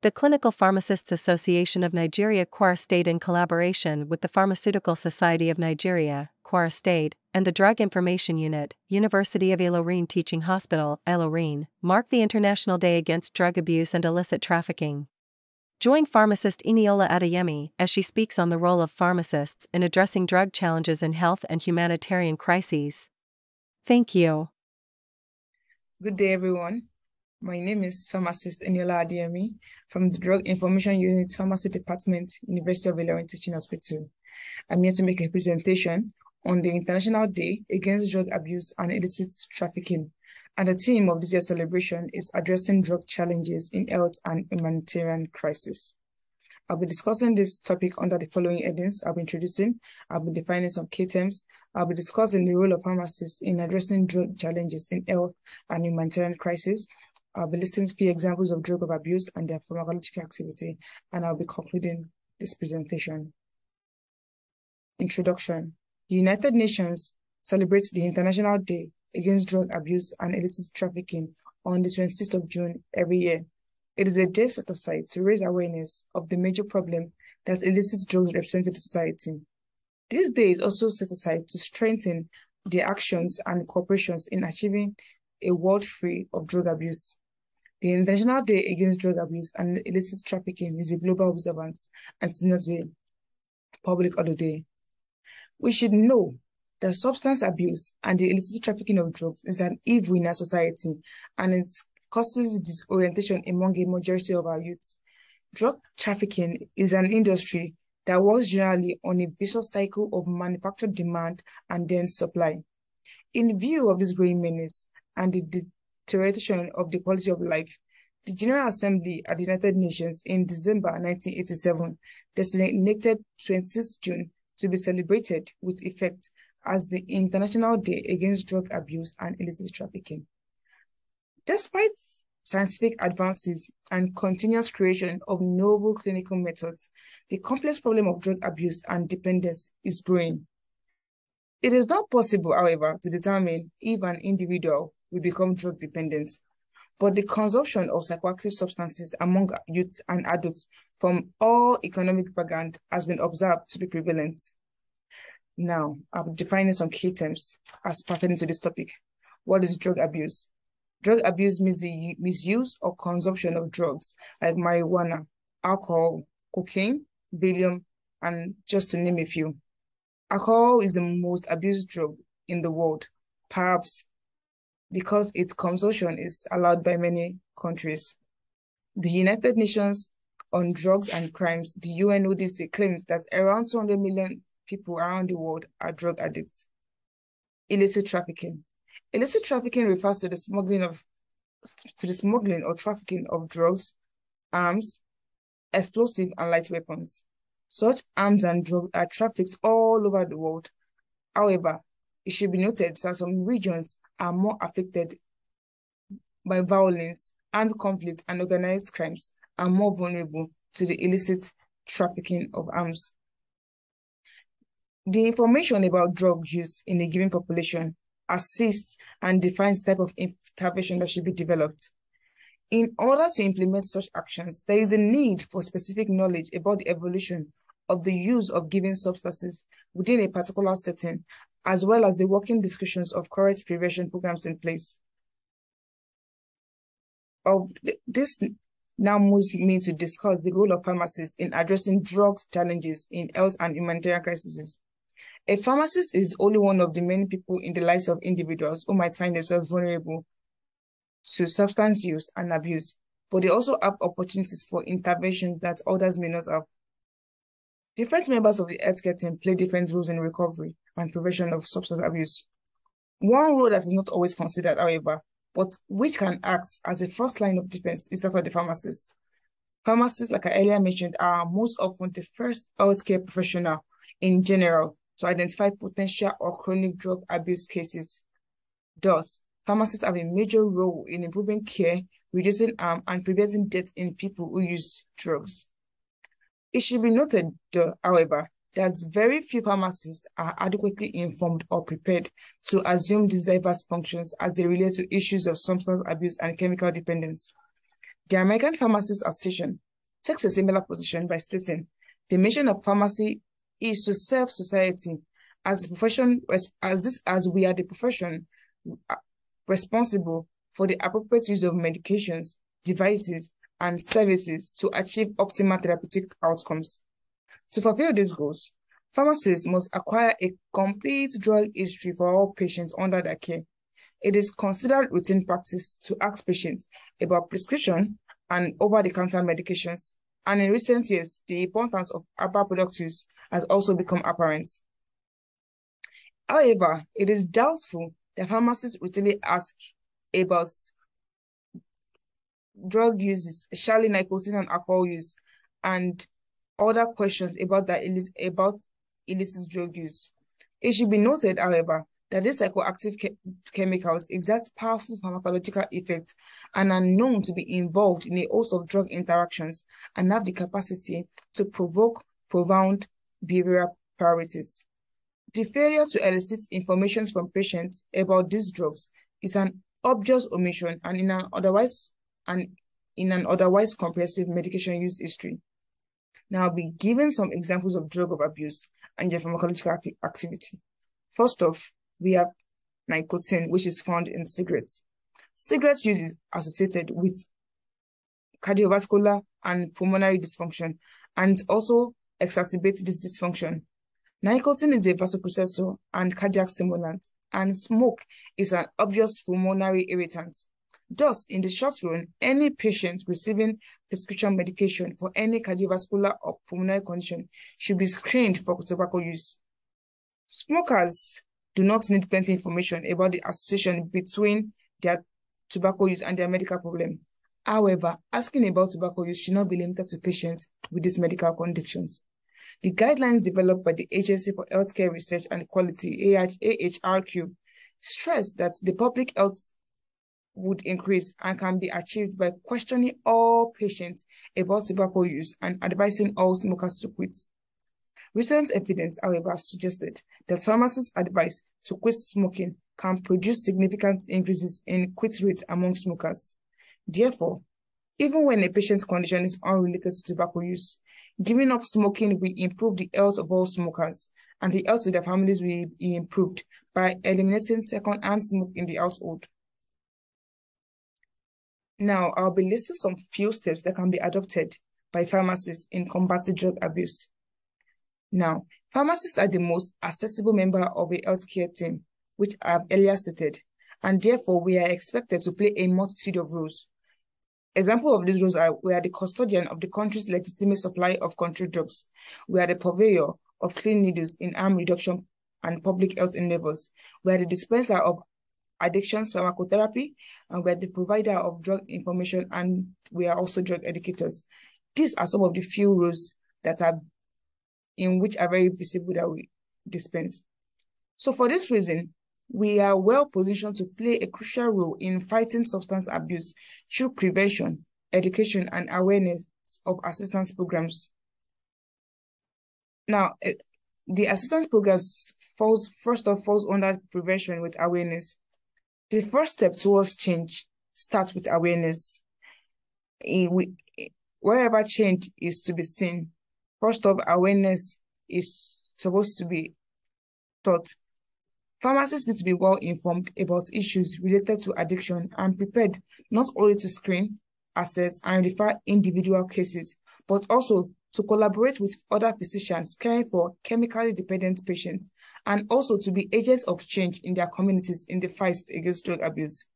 The Clinical Pharmacists Association of Nigeria Kwara State, in collaboration with the Pharmaceutical Society of Nigeria, Kwara State, and the Drug Information Unit, University of Ilorin Teaching Hospital, Ilorin, mark the International Day Against Drug Abuse and Illicit Trafficking. Join pharmacist Eniola Adeyemi as she speaks on the role of pharmacists in addressing drug challenges in health and humanitarian crises. Thank you. Good day, everyone. My name is pharmacist Eniola Adeyemi from the Drug Information Unit, Pharmacy Department, University of Ilorin Teaching Hospital. I'm here to make a presentation on the International Day Against Drug Abuse and Illicit Trafficking. And the theme of this year's celebration is addressing drug challenges in health and humanitarian crisis. I'll be discussing this topic under the following headings. I'll be defining some key terms. I'll be discussing the role of pharmacists in addressing drug challenges in health and humanitarian crisis. I'll be listing few examples of drug abuse and their pharmacological activity, and I'll be concluding this presentation. Introduction. The United Nations celebrates the International Day Against Drug Abuse and Illicit Trafficking on the 26th of June every year. It is a day set aside to raise awareness of the major problem that illicit drugs represent in society. This day is also set aside to strengthen the actions and cooperations in achieving a world free of drug abuse. The International Day Against Drug Abuse and Illicit Trafficking is a global observance and it's not a public holiday. We should know that substance abuse and the illicit trafficking of drugs is an evil in our society, and it causes disorientation among a majority of our youth. Drug trafficking is an industry that works generally on a vicious cycle of manufactured demand and then supply. In view of this growing menace and the deterioration of the quality of life, the General Assembly at the United Nations in December 1987 designated 26th June to be celebrated with effect as the International Day Against Drug Abuse and Illicit Trafficking. Despite scientific advances and continuous creation of novel clinical methods, the complex problem of drug abuse and dependence is growing. It is not possible, however, to determine if an individual will become drug dependent, but the consumption of psychoactive substances among youth and adults from all economic backgrounds has been observed to be prevalent. Now, I'm defining some key terms as pertaining to this topic. What is drug abuse? Drug abuse means the misuse or consumption of drugs like marijuana, alcohol, cocaine, Bello, and just to name a few. Alcohol is the most abused drug in the world, perhaps because its consumption is allowed by many countries. The United Nations on Drugs and Crimes, the UNODC, claims that around 200 million people around the world are drug addicts. Illicit trafficking. Illicit trafficking refers to the smuggling or trafficking of drugs, arms, explosive and light weapons. Such arms and drugs are trafficked all over the world. However, it should be noted that some regions are more affected by violence, armed conflict, and organized crimes are more vulnerable to the illicit trafficking of arms. The information about drug use in a given population assists and defines the type of intervention that should be developed. In order to implement such actions, there is a need for specific knowledge about the evolution of the use of given substances within a particular setting, as well as the working descriptions of correct prevention programs in place. This now moves me to discuss the role of pharmacists in addressing drug challenges in health and humanitarian crises. A pharmacist is only one of the many people in the lives of individuals who might find themselves vulnerable to substance use and abuse, but they also have opportunities for interventions that others may not have. Different members of the healthcare team play different roles in recovery and prevention of substance abuse. One role that is not always considered, however, but which can act as a first line of defense is that of the pharmacist. Pharmacists, like I earlier mentioned, are most often the first healthcare professional in general to identify potential or chronic drug abuse cases. Thus, pharmacists have a major role in improving care, reducing harm, and preventing death in people who use drugs. It should be noted, however, that very few pharmacists are adequately informed or prepared to assume these diverse functions as they relate to issues of substance abuse and chemical dependence. The American Pharmacists Association takes a similar position by stating the mission of pharmacy is to serve society as a profession, as we are the profession responsible for the appropriate use of medications, devices, and services to achieve optimal therapeutic outcomes. To fulfill these goals, pharmacists must acquire a complete drug history for all patients under their care. It is considered routine practice to ask patients about prescription and over-the-counter medications, and in recent years, the importance of herbal product use has also become apparent. However, it is doubtful that pharmacists routinely ask about drug uses, especially nicotine and alcohol use, and other questions about illicit drug use. It should be noted, however, that these psychoactive chemicals exert powerful pharmacological effects and are known to be involved in a host of drug interactions and have the capacity to provoke profound behavioral priorities. The failure to elicit information from patients about these drugs is an obvious omission and in an otherwise comprehensive medication use history. Now, I'll be giving some examples of drug abuse and their pharmacological activity. First off, we have nicotine, which is found in cigarettes. Cigarettes use is associated with cardiovascular and pulmonary dysfunction and also exacerbates this dysfunction. Nicotine is a vasopressor and cardiac stimulant, and smoke is an obvious pulmonary irritant. Thus, in the short run, any patient receiving prescription medication for any cardiovascular or pulmonary condition should be screened for tobacco use. Smokers do not need plenty information about the association between their tobacco use and their medical problem. However, asking about tobacco use should not be limited to patients with these medical conditions. The guidelines developed by the Agency for Healthcare Research and Quality, AHRQ, stress that the public health would increase and can be achieved by questioning all patients about tobacco use and advising all smokers to quit. Recent evidence, however, suggested that pharmacists' advice to quit smoking can produce significant increases in quit rate among smokers. Therefore, even when a patient's condition is unrelated to tobacco use, giving up smoking will improve the health of all smokers, and the health of their families will be improved by eliminating second-hand smoke in the household. Now, I'll be listing some few steps that can be adopted by pharmacists in combating drug abuse. Now, pharmacists are the most accessible member of a healthcare team, which I have earlier stated, and therefore we are expected to play a multitude of roles. Examples of these roles are: we are the custodian of the country's legitimate supply of controlled drugs. We are the purveyor of clean needles in harm reduction and public health endeavors. We are the dispenser of addictions pharmacotherapy, and we are the provider of drug information, and we are also drug educators. These are some of the few roles that are very visible that we dispense. So for this reason, we are well positioned to play a crucial role in fighting substance abuse through prevention, education, and awareness of assistance programs. Now, the assistance programs falls under prevention with awareness. The first step towards change starts with awareness. Wherever change is to be seen, first off, awareness is supposed to be taught. Pharmacists need to be well informed about issues related to addiction and prepared not only to screen, assess, and refer individual cases, but also to collaborate with other physicians caring for chemically dependent patients, and also to be agents of change in their communities in the fight against drug abuse.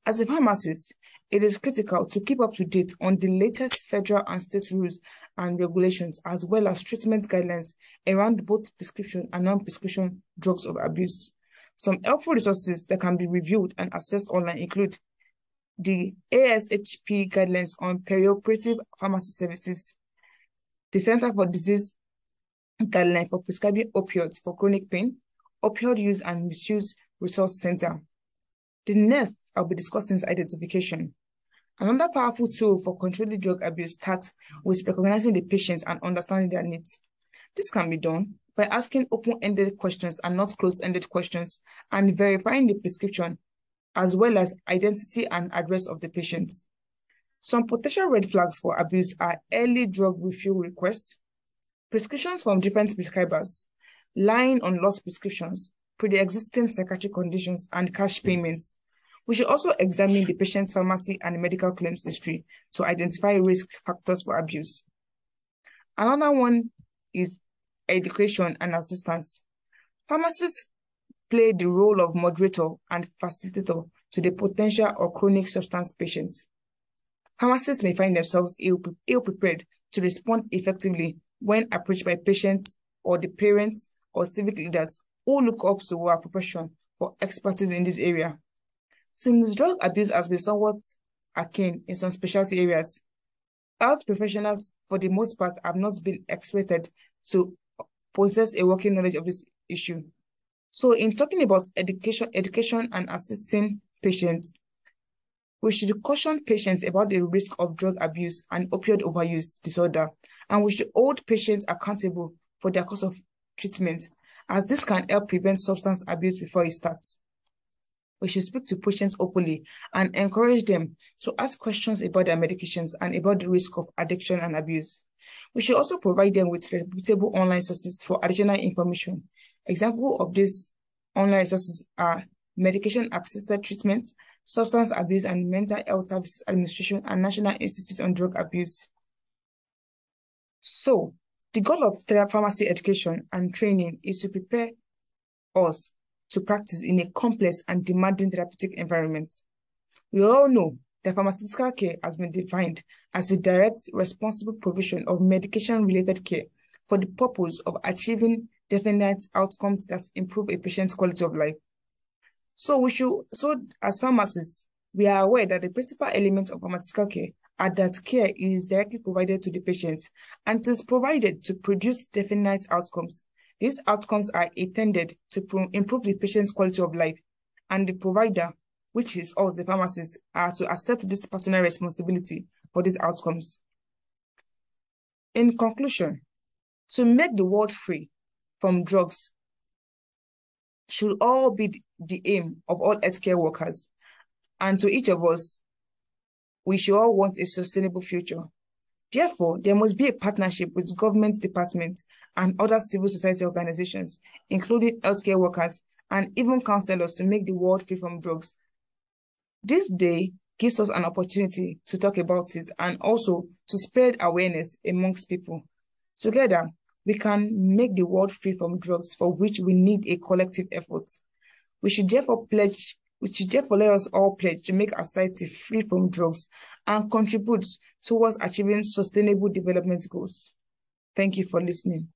As a pharmacist, it is critical to keep up to date on the latest federal and state rules and regulations, as well as treatment guidelines around both prescription and non-prescription drugs of abuse. Some helpful resources that can be reviewed and accessed online include the ASHP guidelines on perioperative pharmacy services, the Center for Disease Guidelines for Prescribing Opioids for Chronic Pain, Opioid Use and Misuse Resource Center. The next I'll be discussing is identification. Another powerful tool for controlling drug abuse starts with recognizing the patients and understanding their needs. This can be done by asking open-ended questions and not closed-ended questions, and verifying the prescription, as well as identity and address of the patient. Some potential red flags for abuse are early drug refill requests, prescriptions from different prescribers, lying on lost prescriptions, pre-existing psychiatric conditions, and cash payments. We should also examine the patient's pharmacy and medical claims history to identify risk factors for abuse. Another one is education and assistance. Pharmacists play the role of moderator and facilitator to the potential or chronic substance patients. Pharmacists may find themselves ill-prepared to respond effectively when approached by patients or the parents or civic leaders who look up to our profession for expertise in this area. Since drug abuse has been somewhat arcane in some specialty areas, health professionals, for the most part, have not been expected to possess a working knowledge of this issue. So in talking about education and assisting patients, we should caution patients about the risk of drug abuse and opioid overuse disorder, and we should hold patients accountable for their course of treatment, as this can help prevent substance abuse before it starts. We should speak to patients openly and encourage them to ask questions about their medications and about the risk of addiction and abuse. We should also provide them with reputable online sources for additional information. Examples of these online resources are Medication-Assisted Treatment, Substance Abuse and Mental Health Services Administration, and National Institute on Drug Abuse. So, the goal of pharmacy education and training is to prepare us to practice in a complex and demanding therapeutic environment. We all know that pharmaceutical care has been defined as a direct, responsible provision of medication-related care for the purpose of achieving definite outcomes that improve a patient's quality of life. So as pharmacists, we are aware that the principal element of pharmaceutical care are that care is directly provided to the patient and is provided to produce definite outcomes. These outcomes are intended to improve the patient's quality of life, and the provider, which is us, the pharmacists, are to accept this personal responsibility for these outcomes. In conclusion, to make the world free from drugs should all be the aim of all healthcare workers, and to each of us, we should all want a sustainable future. Therefore, there must be a partnership with government departments and other civil society organizations, including healthcare workers and even counselors, to make the world free from drugs. This day gives us an opportunity to talk about it and also to spread awareness amongst people. Together, we can make the world free from drugs, for which we need a collective effort. We should therefore let us all pledge to make our society free from drugs and contribute towards achieving sustainable development goals. Thank you for listening.